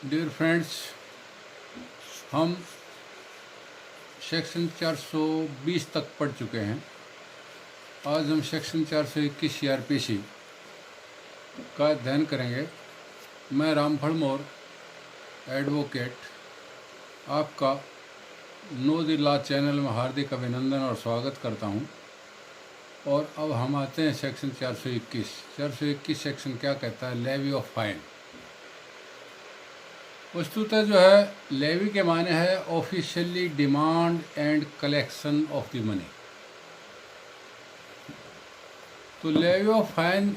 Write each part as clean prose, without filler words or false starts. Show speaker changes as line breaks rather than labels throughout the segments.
Dear friends, हम section 420 तक पढ़ चुके हैं। आज हम सेक्शन 421 CRPC का अध्ययन करेंगे। मैं रामफल मौर्य, एडवोकेट, आपका नो द लॉ चैनल में हार्दिक अभिनंदन और स्वागत करता हूं। और अब हम आते हैं सेक्शन 421। 421 सेक्शन क्या कहता है? Levy of fine. वस्तुतः जो है लेवी के माने है officially demand and collection of the money. तो लेवी ऑफ फाइन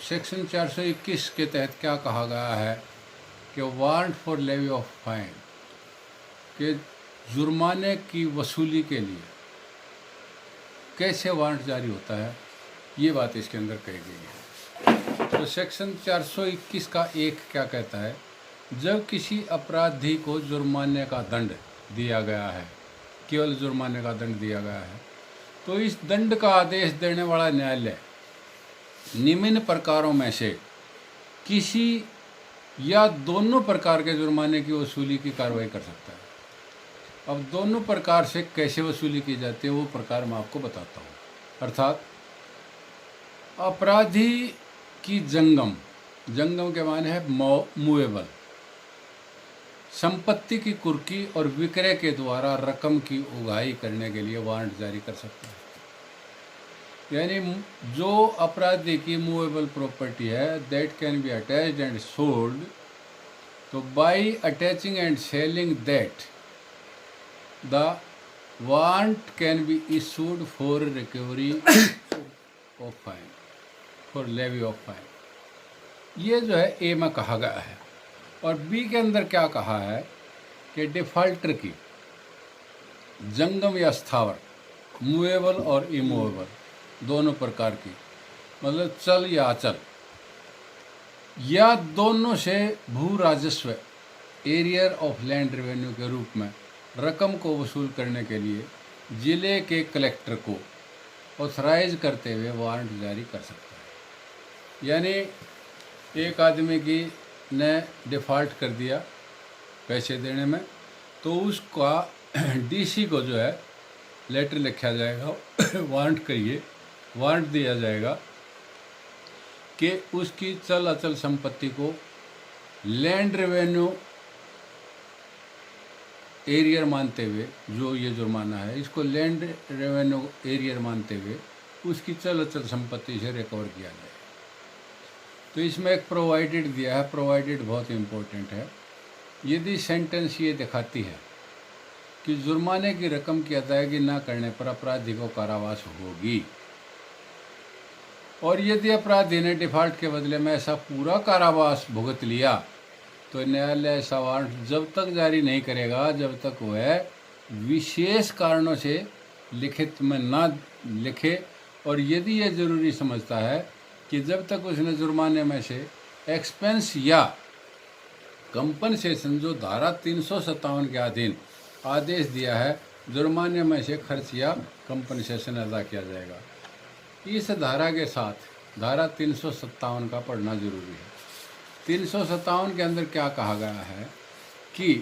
सेक्शन 421 के तहत क्या कहा गया है कि warrant for levy of fine के जुर्माने की वसूली के लिए कैसे वारंट जारी होता है, ये बात इसके अंदर कही गई है। तो सेक्शन 421 का एक क्या कहता है? जब किसी अपराधी को जुर्माने का दंड दिया गया है, केवल जुर्माने का दंड दिया गया है, तो इस दंड का आदेश देने वाला न्यायालय निम्न प्रकारों में से किसी या दोनों प्रकार के जुर्माने की वसूली की कार्रवाई कर सकता है। अब दोनों प्रकार से कैसे वसूली की जाती है वो प्रकार मैं आपको बताता हूँ। अर्थात अपराधी की जंगम के माने है मूवेबल संपत्ति की कुर्की और विक्रय के द्वारा रकम की उगाही करने के लिए वारंट जारी कर सकता है। यानी जो अपराधी की मूवेबल प्रॉपर्टी है that can be attached and sold, तो by attaching and selling that the warrant can be issued for recovery of fine, for levy of fine. ये जो है ए में कहा गया है। और बी के अंदर क्या कहा है कि डिफॉल्टर की जंगम या स्थावर, मूवेबल और इमूवेबल दोनों प्रकार की, मतलब चल या अचल, या दोनों से भू राजस्व एरियर ऑफ लैंड रेवेन्यू के रूप में रकम को वसूल करने के लिए जिले के कलेक्टर को ऑथराइज करते हुए वारंट जारी कर सकता है। यानी एक आदमी की ने डिफ़ॉल्ट कर दिया पैसे देने में, तो उसका डीसी को जो है लेटर लिखा जाएगा, वारंट दिया जाएगा कि उसकी चल अचल संपत्ति को लैंड रेवेन्यू एरियर मानते हुए, जो ये जुर्माना है इसको लैंड रेवेन्यू एरियर मानते हुए उसकी चल अचल संपत्ति से रिकवर किया जाए। तो इसमें एक प्रोवाइडेड दिया है। प्रोवाइडेड बहुत इम्पोर्टेंट है। यदि सेंटेंस ये दिखाती है कि जुर्माने की रकम की अदायगी न करने पर अपराधी को कारावास होगी, और यदि अपराधी ने डिफॉल्ट के बदले में ऐसा पूरा कारावास भुगत लिया, तो न्यायालय ऐसा वारंट जब तक जारी नहीं करेगा जब तक वह विशेष कारणों से लिखित में ना लिखे, और यदि यह जरूरी समझता है कि जब तक उसने जुर्माने में से एक्सपेंस या कंपनसेशन जो धारा 357 के अधीन आदेश दिया है, जुर्माने में से खर्च या कंपनसेशन अदा किया जाएगा। इस धारा के साथ धारा 357 का पढ़ना जरूरी है। 357 के अंदर क्या कहा गया है कि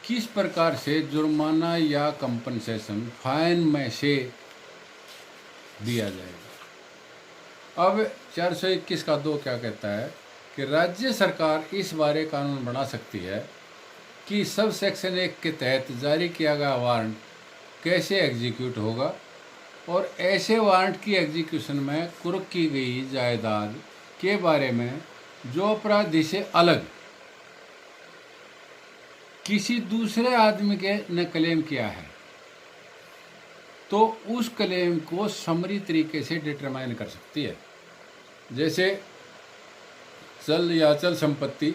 किस प्रकार से जुर्माना या कंपनसेशन फाइन में से दिया जाएगा। अब 421 का 2 क्या कहता है कि राज्य सरकार इस बारे कानून बना सकती है कि सब सेक्शन 1 के तहत जारी किया गया वारंट कैसे एग्जीक्यूट होगा, और ऐसे वारंट की एग्जीक्यूशन में कुर्क की गई जायदाद के बारे में जो अपराधी से अलग किसी दूसरे आदमी के ने क्लेम किया है, तो उस क्लेम को समरी तरीके से डिटरमाइन कर सकती है। जैसे चल या अचल संपत्ति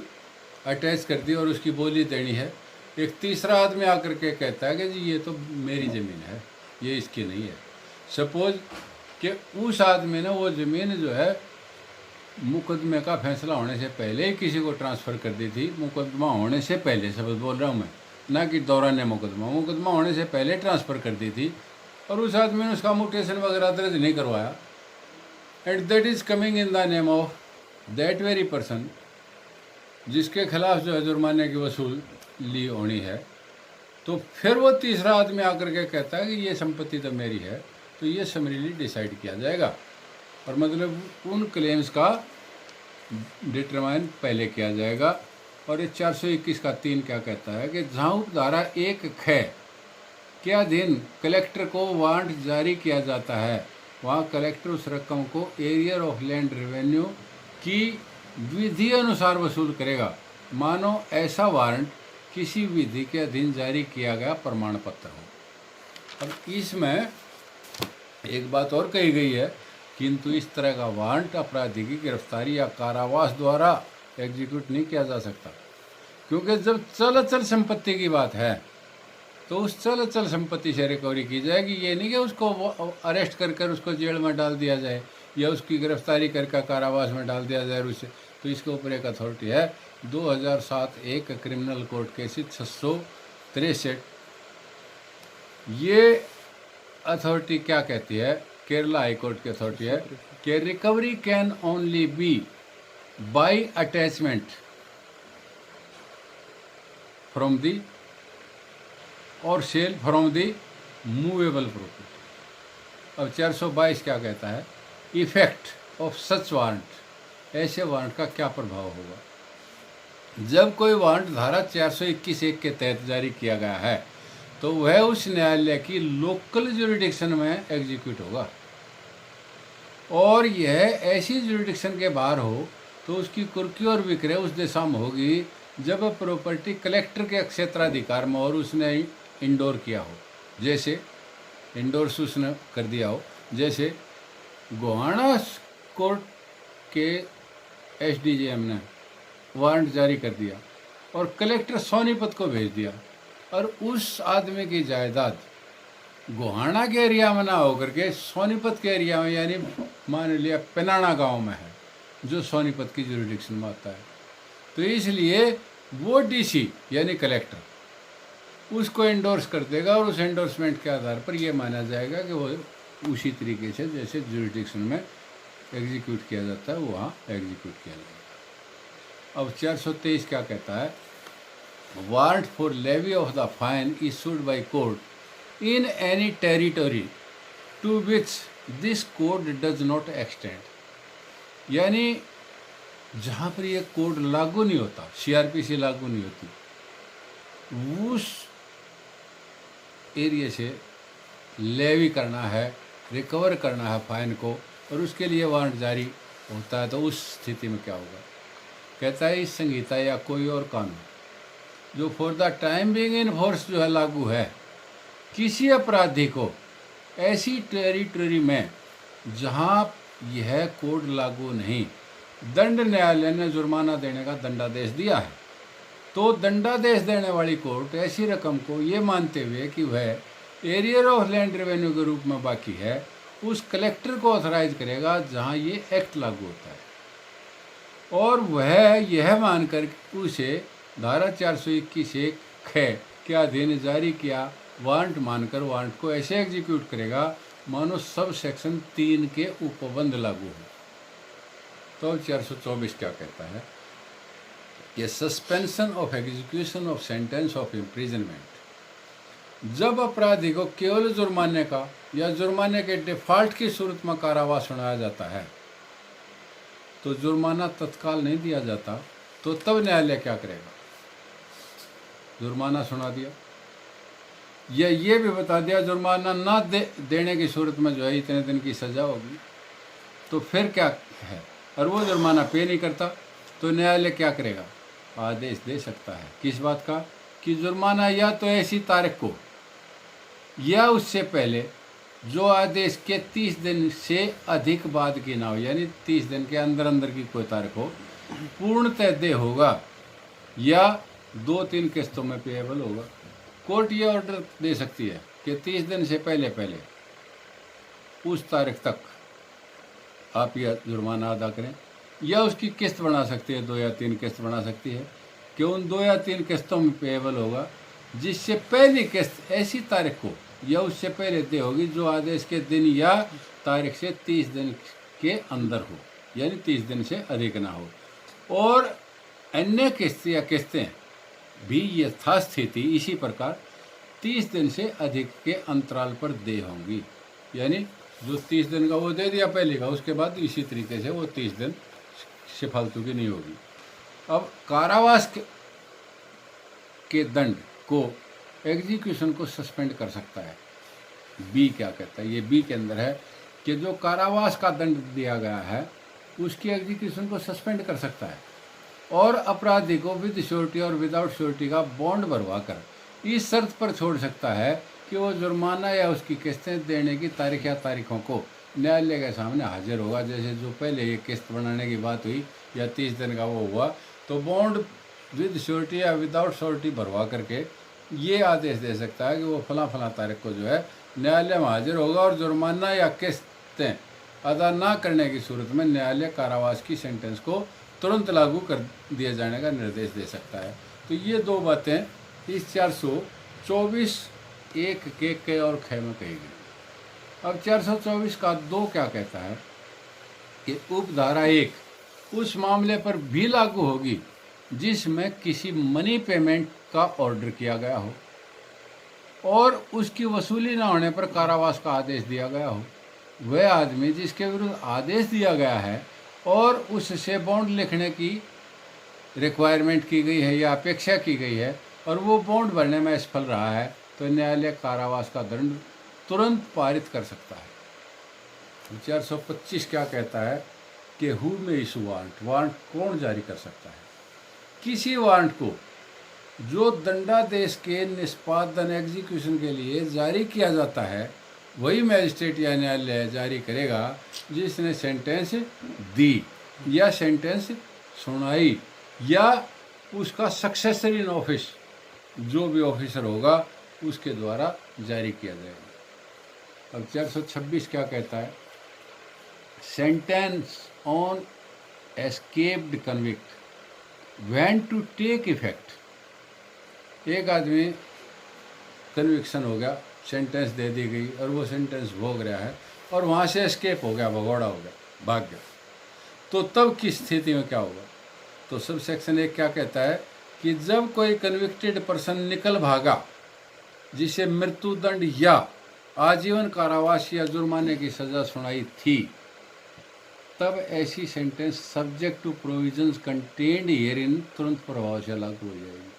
अटैच कर दी और उसकी बोली देनी है, एक तीसरा आदमी आकर के कहता है कि जी ये तो मेरी ज़मीन है, ये इसकी नहीं है। सपोज कि उस आदमी ने वो ज़मीन जो है मुकदमे का फैसला होने से पहले ही किसी को ट्रांसफ़र कर दी थी। मुकदमा होने से पहले, सब बोल रहा हूँ मैं, ना कि दौरान मुकदमा होने से पहले ट्रांसफ़र कर दी थी, और उस आदमी ने उसका म्यूटेशन वगैरह दर्ज नहीं करवाया, and that is coming in the name of that very person, जिसके खिलाफ जो है जुर्माने की वसूली होनी है, तो फिर वो तीसरा आदमी आकर के कहता है कि ये संपत्ति तो मेरी है, तो ये समरीली डिसाइड किया जाएगा। और मतलब उन क्लेम्स का डिटरमाइन पहले किया जाएगा। और ये 421 का 3 क्या कहता है कि जहाँ उपधारा 1 ख के अधीन कलेक्टर को वारंट जारी किया जाता है, वहाँ कलेक्टर उस रकम को एरियर ऑफ लैंड रेवेन्यू की विधि अनुसार वसूल करेगा, मानो ऐसा वारंट किसी विधि के अधीन जारी किया गया प्रमाण पत्र हो। अब इसमें एक बात और कही गई है, किंतु इस तरह का वारंट अपराधी की गिरफ्तारी या कारावास द्वारा एग्जीक्यूट नहीं किया जा सकता, क्योंकि जब चल अचल संपत्ति की बात है तो उस चल अचल संपत्ति से रिकवरी की जाएगी। ये नहीं कि उसको अरेस्ट कर उसको जेल में डाल दिया जाए या उसकी गिरफ्तारी करके कारावास में डाल दिया जाए उससे। तो इसके ऊपर एक अथॉरिटी है 2007 एक क्रिमिनल कोर्ट केस 663। ये अथॉरिटी क्या कहती है, केरला हाई कोर्ट की अथॉरिटी है कि recovery can only be by attachment from the और sale from the movable property. अब 422 क्या कहता है, इफेक्ट ऑफ सच वारंट, ऐसे वारंट का क्या प्रभाव होगा। जब कोई वारंट धारा 421(1) के तहत जारी किया गया है तो वह उस न्यायालय की लोकल ज्यूरिडिक्शन में एग्जीक्यूट होगा, और यह ऐसी ज्यूरिडिक्शन के बाहर हो तो उसकी कुर्की और विक्रय उस दिशा में होगी जब प्रॉपर्टी कलेक्टर के क्षेत्राधिकार में और उसने इंडोर किया हो, जैसे इंडोर्स उसने कर दिया हो। जैसे गोहाना कोर्ट के एसडीजेएम ने वारंट जारी कर दिया और कलेक्टर सोनीपत को भेज दिया, और उस आदमी की जायदाद गोहाना के एरिया में ना होकर के सोनीपत के एरिया में, यानी मान लिया पेनाना गांव में है, जो सोनीपत की ज्यूरिडिक्शन में आता है। तो इसलिए वो डीसी यानी कलेक्टर उसको एंडोर्स कर देगा, और उस एंडोर्समेंट के आधार पर यह माना जाएगा कि वो उसी तरीके से जैसे ज्यूरिडिक्शन में एग्जीक्यूट किया जाता है वहाँ एग्जीक्यूट किया जाएगा। अब 423 क्या कहता है, warrant for levy of the fine issued by court in any territory to which this code does not extend, यानी जहाँ पर यह कोड लागू नहीं होता, सीआरपीसी लागू नहीं होती, उस एरिया से लेवी करना है, रिकवर करना है फाइन को, और उसके लिए वारंट जारी होता है, तो उस स्थिति में क्या होगा। कहता है इस संहिता या कोई और कानून जो for the time being in force जो है लागू है, किसी अपराधी को ऐसी टेरिटरी में जहाँ यह कोड लागू नहीं, दंड न्यायालय ने जुर्माना देने का दंडादेश दिया है, तो दंडादेश देने वाली कोर्ट ऐसी रकम को ये मानते हुए कि वह एरियर ऑफ लैंड रेवेन्यू के रूप में बाकी है, उस कलेक्टर को ऑथराइज करेगा जहाँ ये एक्ट लागू होता है, और वह यह मानकर उसे धारा 421(1) के अधीन जारी किया वारंट मानकर वारंट को ऐसे एग्जीक्यूट करेगा मानो सब सेक्शन 3 के उपबंध लागू हो। तो 424 क्या कहता है कि suspension of execution of sentence of imprisonment, जब अपराधी को केवल जुर्माने का या जुर्माने के डिफॉल्ट की सूरत में कारावास सुनाया जाता है, तो जुर्माना तत्काल नहीं दिया जाता, तो तब न्यायालय क्या करेगा, जुर्माना सुना दिया या ये भी बता दिया जुर्माना ना देने की सूरत में जो है इतने दिन की सज़ा होगी, तो फिर क्या है, और वो जुर्माना पे नहीं करता, तो न्यायालय क्या करेगा, आदेश दे सकता है किस बात का, कि जुर्माना या तो ऐसी तारीख को या उससे पहले जो आदेश के 30 दिन से अधिक बाद की ना हो, यानी 30 दिन के अंदर अंदर की कोई तारीख हो, पूर्णतः देय होगा या 2-3 किस्तों में पेएबल होगा। कोर्ट ये ऑर्डर दे सकती है कि 30 दिन से पहले पहले उस तारीख तक आप यह जुर्माना अदा करें, या उसकी किस्त बना सकती है, 2 या 3 किस्त बना सकती है कि उन 2 या 3 किस्तों में पेएबल होगा, जिससे पहली किस्त ऐसी तारीख को या उससे पहले दे होगी जो आदेश के दिन या तारीख से 30 दिन के अंदर हो, यानी 30 दिन से अधिक ना हो। और अन्य किस्त या किस्तें भी यथास्थिति इसी प्रकार 30 दिन से अधिक के अंतराल पर दे होंगी। यानी जो 30 दिन का वो दे दिया पहले का, उसके बाद इसी तरीके से वो 30 दिन से फालतू की नहीं होगी। अब कारावास के दंड को एग्जीक्यूशन को सस्पेंड कर सकता है। बी क्या कहता है, ये बी के अंदर है कि जो कारावास का दंड दिया गया है उसकी एग्जीक्यूशन को सस्पेंड कर सकता है और अपराधी को विद श्योरिटी और विदाउट श्योरिटी का बॉन्ड भरवा कर इस शर्त पर छोड़ सकता है कि वो जुर्माना या उसकी किस्तें देने की तारीख या तारीखों को न्यायालय के सामने हाजिर होगा। जैसे जो पहले ये किस्त बनाने की बात हुई या 30 दिन का वो हुआ, तो बॉन्ड विद श्योरिटी या विदाउट श्योरिटी भरवा करके ये आदेश दे सकता है कि वो फला फला तारीख को जो है न्यायालय में हाजिर होगा और जुर्माना या किस्तें अदा ना करने की सूरत में न्यायालय कारावास की सेंटेंस को तुरंत लागू कर दिए जाने का निर्देश दे सकता है। तो ये दो बातें इस 424 एक के और ख में कही गई। अब 424 का 2 क्या कहता है कि उपधारा 1 उस मामले पर भी लागू होगी जिसमें किसी मनी पेमेंट का ऑर्डर किया गया हो और उसकी वसूली न होने पर कारावास का आदेश दिया गया हो। वह आदमी जिसके विरुद्ध आदेश दिया गया है और उससे बॉन्ड लिखने की रिक्वायरमेंट की गई है या अपेक्षा की गई है और वो बॉन्ड भरने में असफल रहा है, तो न्यायालय कारावास का दंड तुरंत पारित कर सकता है। 425 क्या कहता है कि हु में इशू वारंट, वारंट कौन जारी कर सकता है। किसी वारंट को जो दंडादेश के निष्पादन एग्जीक्यूशन के लिए जारी किया जाता है वही मैजिस्ट्रेट या न्यायालय जारी करेगा जिसने सेंटेंस दी या सेंटेंस सुनाई या उसका सक्सेसर इन ऑफिस जो भी ऑफिसर होगा उसके द्वारा जारी किया जाएगा। अब 426 क्या कहता है, sentence on escaped convict when to take effect. एक आदमी कन्विक्शन हो गया, सेंटेंस दे दी गई और वो सेंटेंस भोग रहा है और वहाँ से एस्केप हो गया, भगौड़ा हो गया, भाग गया, तो तब की स्थिति में क्या होगा। तो सब सेक्शन 1 क्या कहता है कि जब कोई कन्विक्टेड पर्सन निकल भागा जिसे मृत्युदंड या आजीवन कारावास या जुर्माने की सजा सुनाई थी, तब ऐसी sentence subject to provisions contained herein तुरंत प्रभाव से लागू हो जाएगी।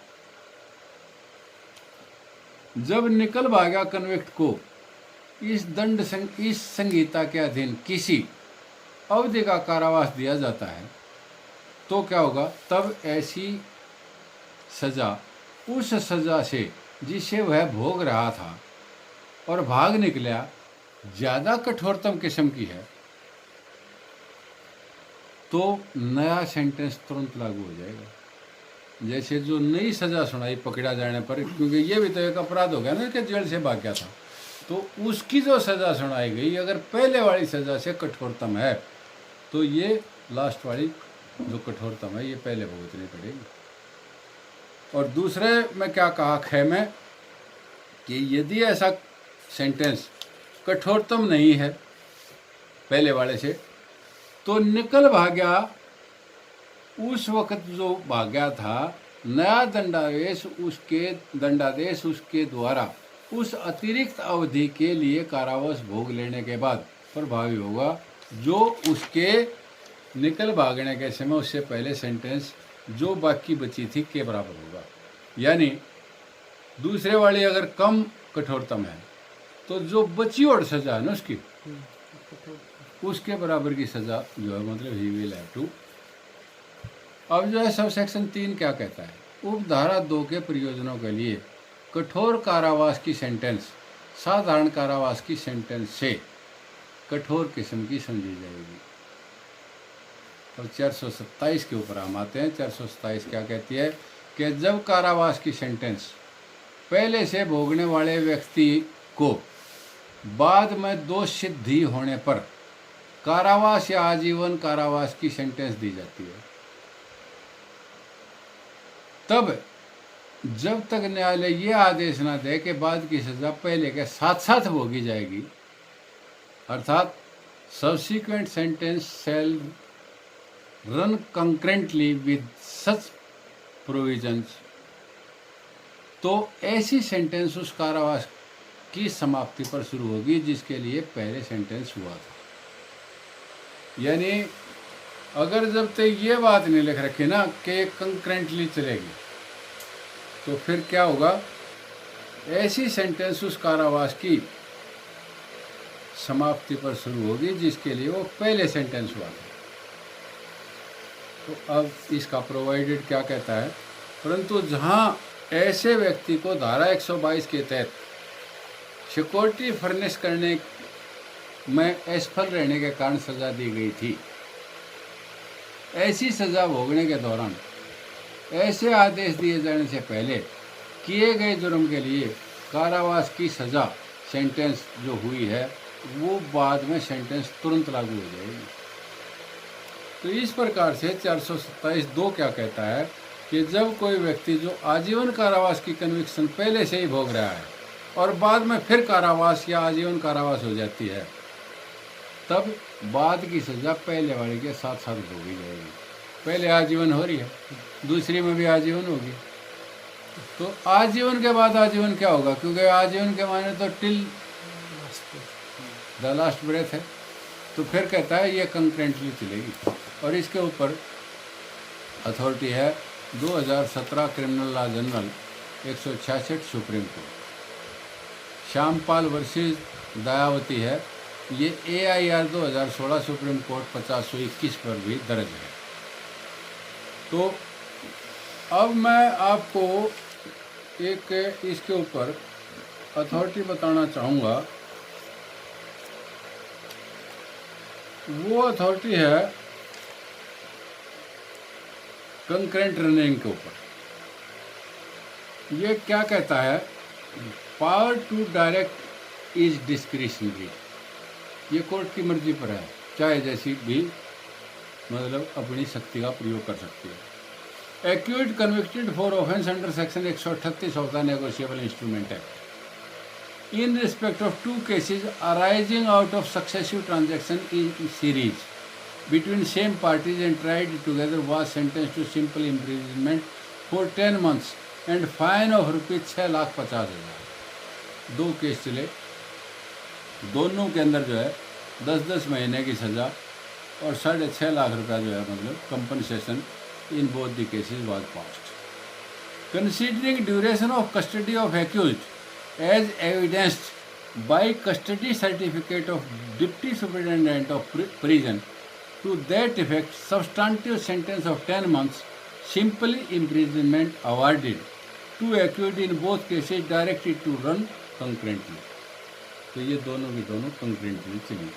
जब निकल भागा कन्विक्ट को इस संहिता के अधीन किसी अवधि का कारावास दिया जाता है तो क्या होगा, तब ऐसी सजा उस सजा से जिसे वह भोग रहा था और भाग निकला ज़्यादा कठोरतम किस्म की है तो नया सेंटेंस तुरंत लागू हो जाएगा। जैसे जो नई सज़ा सुनाई पकड़ा जाने पर, क्योंकि ये भी तो एक अपराध हो गया ना कि जेल से भाग गया था, तो उसकी जो सज़ा सुनाई गई अगर पहले वाली सज़ा से कठोरतम है तो ये लास्ट वाली जो कठोरतम है ये पहले भुगतनी पड़ेगी। और दूसरे में क्या कहा ख में कि यदि ऐसा सेंटेंस कठोरतम नहीं है पहले वाले से तो निकल भाग्या उस वक्त जो भाग्या था नया दंडादेश उसके द्वारा उस अतिरिक्त अवधि के लिए कारावास भोग लेने के बाद प्रभावी होगा जो उसके निकल भागने के समय उससे पहले सेंटेंस जो बाकी बची थी के बराबर होगा। यानी दूसरे वाली अगर कम कठोरतम है तो जो बची और सजा है ना उसके बराबर की सजा जो है, मतलब ही विल हैव टू। अब जो है सब सेक्शन 3 क्या कहता है, उपधारा 2 के प्रयोजनों के लिए कठोर कारावास की सेंटेंस साधारण कारावास की सेंटेंस से कठोर किस्म की समझी जाएगी। और 427 के ऊपर हम आते हैं। 427 क्या कहती है कि जब कारावास की सेंटेंस पहले से भोगने वाले व्यक्ति को बाद में दोष सिद्धि होने पर कारावास या आजीवन कारावास की सेंटेंस दी जाती है, तब जब तक न्यायालय ये आदेश ना दे कि बाद की सजा पहले के साथ साथ भोगी जाएगी, अर्थात subsequent sentence shall run concurrently with such provisions, तो ऐसी सेंटेंस उस कारावास की समाप्ति पर शुरू होगी जिसके लिए पहले सेंटेंस हुआ था। यानी अगर जब तक ये बात नहीं लिख रखी ना कि कंकरेंटली चलेगी, तो फिर क्या होगा, ऐसी सेंटेंस उस कारावास की समाप्ति पर शुरू होगी जिसके लिए वो पहले सेंटेंस हुआ था। तो अब इसका प्रोवाइडेड क्या कहता है, परंतु जहाँ ऐसे व्यक्ति को धारा 122 के तहत सिक्योरिटी फर्निश करने में असफल रहने के कारण सजा दी गई थी, ऐसी सजा भोगने के दौरान ऐसे आदेश दिए जाने से पहले किए गए जुर्म के लिए कारावास की सजा सेंटेंस जो हुई है वो बाद में सेंटेंस तुरंत लागू हो जाएगी। तो इस प्रकार से 427(2) क्या कहता है कि जब कोई व्यक्ति जो आजीवन कारावास की कन्विक्शन पहले से ही भोग रहा है और बाद में फिर कारावास या आजीवन कारावास हो जाती है, तब बाद की सज़ा पहले वाले के साथ साथ भोगी जाएगी। पहले आजीवन हो रही है, दूसरी में भी आजीवन होगी, तो आजीवन के बाद आजीवन क्या होगा, क्योंकि आजीवन के माने तो टिल द लास्ट ब्रेथ है। तो फिर कहता है ये कंकरेंटली चलेगी। और इसके ऊपर अथॉरिटी है 2017 criminal law general 166 supreme court, Shyampal versus Dayawati है। ये AIR 2016 सुप्रीम कोर्ट 50/21 पर भी दर्ज है। तो अब मैं आपको एक इसके ऊपर अथॉरिटी बताना चाहूँगा। वो अथॉरिटी है कंकरेंट रनिंग के ऊपर। ये क्या कहता है, power to direct is discretionary. ये कोर्ट की मर्जी पर है, चाहे जैसी भी मतलब अपनी शक्ति का प्रयोग कर सकती है। Acute convicted for offence under section 138 of the negotiable instrument act in respect of two cases arising out of successive transactions in series between same parties and tried together was sentenced to simple imprisonment for 10 months and fine of rupees 6,50,000। दो case चले, दोनों के अंदर जो है 10-10 महीने की सज़ा और 6.5 लाख रुपया जो है मतलब compensation in both the cases was passed. Considering duration of custody of accused as evidenced by custody certificate of Deputy Superintendent of Prison, to that effect substantive sentence of 10 months simple imprisonment awarded to accused in both cases directed to run concurrently। तो ये दोनों की दोनों concurrently चली।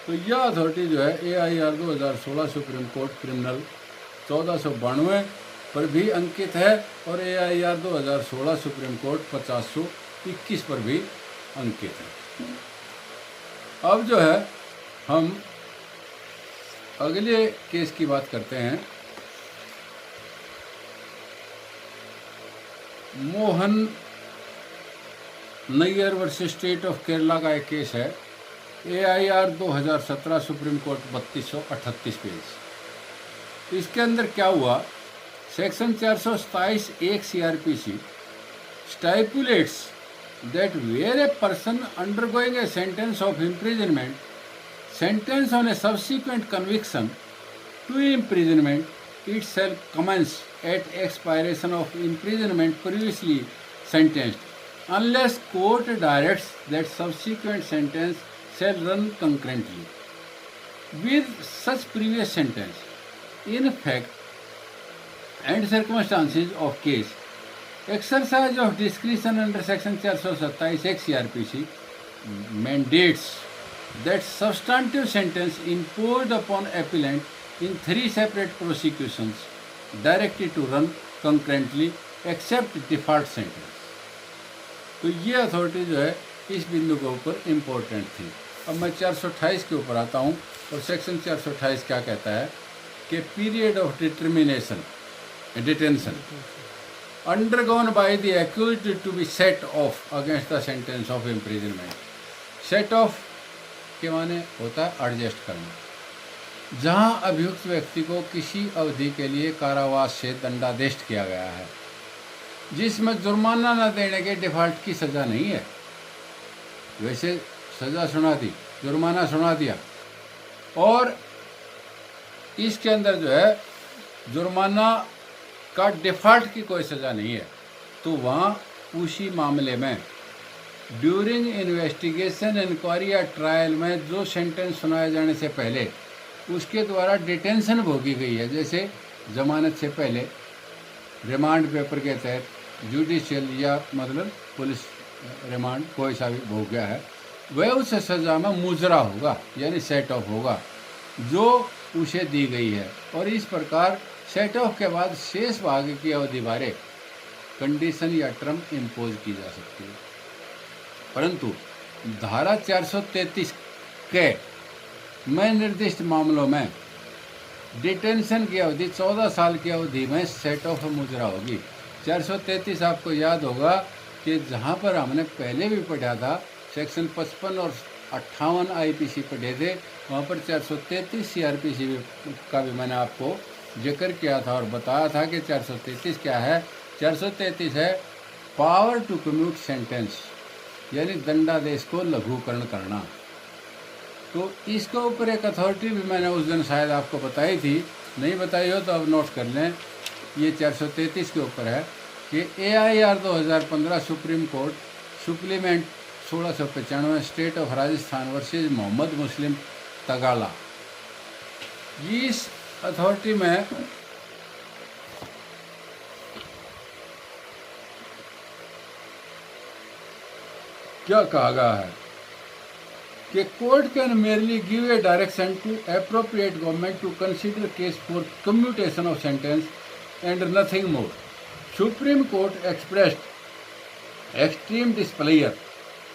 तो यह authority जो है AIR 2016 सुप्रीम कोर्ट क्रिमिनल 1492 पर भी अंकित है और AIR 2016 सुप्रीम कोर्ट 50/21 पर भी अंकित है। अब जो है हम अगले केस की बात करते हैं। Mohan Nair versus state of Kerala का एक केस है, AIR 2017 सुप्रीम कोर्ट 3238 पेज। इसके अंदर क्या हुआ, section 427(1) CRPC stipulates that where a person undergoing a sentence of imprisonment sentence on a subsequent conviction to imprisonment, it shall commence at expiration of imprisonment previously sentenced unless court directs that subsequent sentence shall run concurrently with such previous sentence. In fact and circumstances of case, exercise of discretion under section 427(1) CRPC mandates that substantive sentence imposed upon appellant in 3 separate prosecutions directed to run concurrently except default sentence। तो ये authority जो है इस बिंदु के ऊपर important थी। अब मैं 428 के ऊपर आता हूँ और सेक्शन 428 क्या कहता है कि period of determination detention undergone by the accused to be set off against the sentence of imprisonment। set off के माने होता है एडजस्ट करना। जहां अभियुक्त व्यक्ति को किसी अवधि के लिए कारावास से दंडादेश किया गया है, जिसमें जुर्माना न देने के डिफ़ॉल्ट की सज़ा नहीं है। वैसे सज़ा सुना दी, जुर्माना सुना दिया, और इसके अंदर जो है जुर्माना का डिफ़ॉल्ट की कोई सज़ा नहीं है, तो वहाँ उसी मामले में ड्यूरिंग इन्वेस्टिगेशन, इंक्वायरी या ट्रायल में जो सेंटेंस सुनाए जाने से पहले उसके द्वारा डिटेंशन भोगी गई है, जैसे जमानत से पहले रिमांड पेपर के तहत जुडिशियल या मतलब पुलिस रिमांड कोई सा भी भोग गया है, वह उस सज़ा में मुजरा होगा, यानी सेट ऑफ होगा जो उसे दी गई है। और इस प्रकार सेट ऑफ के बाद शेष भाग की अवधि बारे कंडीशन या टर्म इम्पोज की जा सकती है। परंतु धारा 433 के में निर्दिष्ट मामलों में डिटेंशन की अवधि 14 साल की अवधि में सेट ऑफ मुजरा होगी। 433 आपको याद होगा कि जहाँ पर हमने पहले भी पढ़ा था, सेक्शन 55 और 58 आईपीसी पढ़े थे, वहाँ पर 433 सीआरपीसी का भी मैंने आपको जिक्र किया था और बताया था कि 433 क्या है। 433 है पावर टू कम्यूट सेंटेंस, यानी दंडादेश को लघुकरण करना। तो इसके ऊपर एक अथॉरिटी भी मैंने उस दिन शायद आपको बताई थी, नहीं बताई हो तो अब नोट कर लें। ये 433 के ऊपर है कि AIR 2015 supreme court supplement 1695 state of Rajasthan versus Mohammad Muslim Tagala. इस अथॉरिटी में क्या कहा गया है कि court can merely give a direction to appropriate government to consider case for commutation of sentence and nothing more. Supreme Court expressed extreme displeasure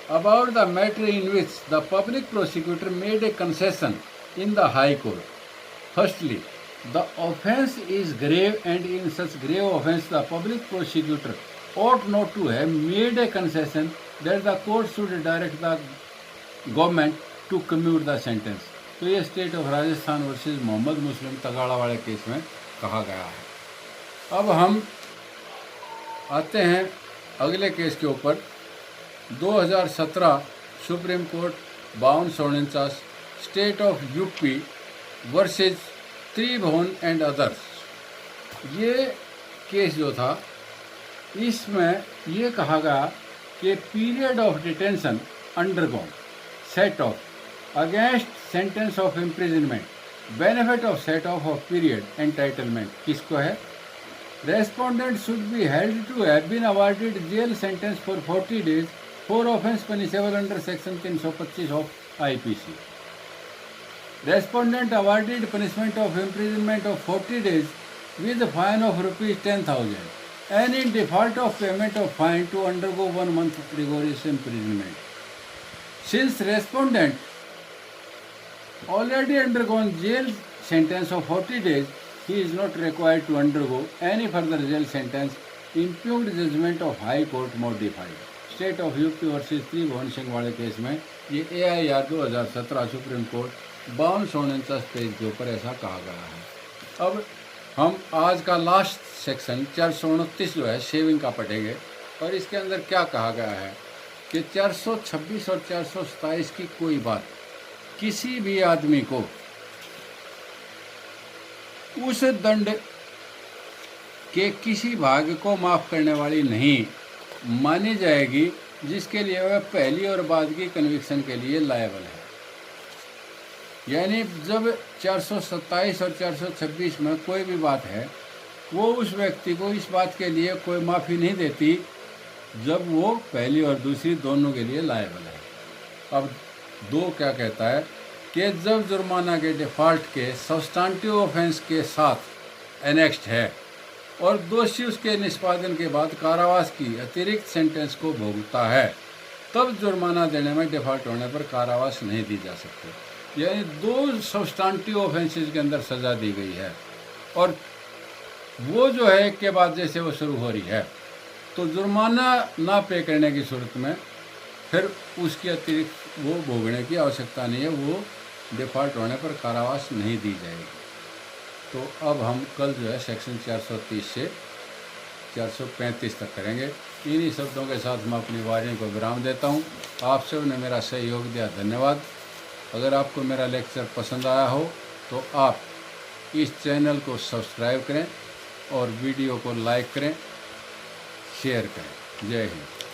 about the matter in which the public prosecutor made a concession in the High Court. Firstly, the offence is grave, and in such grave offence the public prosecutor ought not to have made a concession that the court should direct the government to commute the sentence. तो ये state of Rajasthan versus Mohammad Muslim Tagada वाले case में कहा गया है। अब हम आते हैं अगले केस के ऊपर। 2017 supreme court 5249 state of UP versus Tribhuvan and others. ये केस जो था, इसमें ये कहा गया कि period of detention undergone set off against sentence of imprisonment, benefit of set off of period entitlement किसको है? Respondent should be held to have been awarded jail sentence for 40 days for offence punishable under section 325 of IPC. Respondent awarded punishment of imprisonment of 40 days with a fine of rupees 10,000 and in default of payment of fine to undergo 1 month rigorous imprisonment. Since respondent already undergone jail sentence of 40 days, he is not required to undergo any further jail sentence. Impugned judgment of High Court modified. State of UP versus Tribhuvan Singh वाले case में ये AIR 2017 supreme court 5249 page के ऊपर ऐसा कहा गया है। अब हम आज का लास्ट सेक्शन 429 जो है शेविंग का पढ़ेंगे, और इसके अंदर क्या कहा गया है कि 426 और 427 की कोई बात किसी भी आदमी को उस दंड के किसी भाग को माफ़ करने वाली नहीं मानी जाएगी जिसके लिए वह पहली और बाद की कन्विक्शन के लिए लायबल है। यानी जब 427 और 426 में कोई भी बात है, वो उस व्यक्ति को इस बात के लिए कोई माफ़ी नहीं देती जब वो पहली और दूसरी दोनों के लिए लायबल है। अब 2 क्या कहता है कि जब जुर्माना के डिफ़ॉल्ट के सब्सटेंटिव ऑफेंस के साथ एनेक्स्ड है और दोषी उसके निष्पादन के बाद कारावास की अतिरिक्त सेंटेंस को भोगता है, तब जुर्माना देने में डिफ़ॉल्ट होने पर कारावास नहीं दी जा सकती। यानी 2 सब्सटेंटिव ऑफेंसेस के अंदर सज़ा दी गई है, और वो जो है एक के बाद जैसे वो शुरू हो रही है, तो जुर्माना ना पे करने की सूरत में फिर उसकी अतिरिक्त वो भोगने की आवश्यकता नहीं है, वो डिफ़ॉल्ट होने पर कारावास नहीं दी जाएगी। तो अब हम कल जो है सेक्शन 430 से 435 तक करेंगे। इन्हीं शब्दों के साथ मैं अपनी वाणी को विराम देता हूँ। आप सब ने मेरा सहयोग दिया, धन्यवाद। अगर आपको मेरा लेक्चर पसंद आया हो तो आप इस चैनल को सब्सक्राइब करें और वीडियो को लाइक करें, शेयर करें। जय हिंद।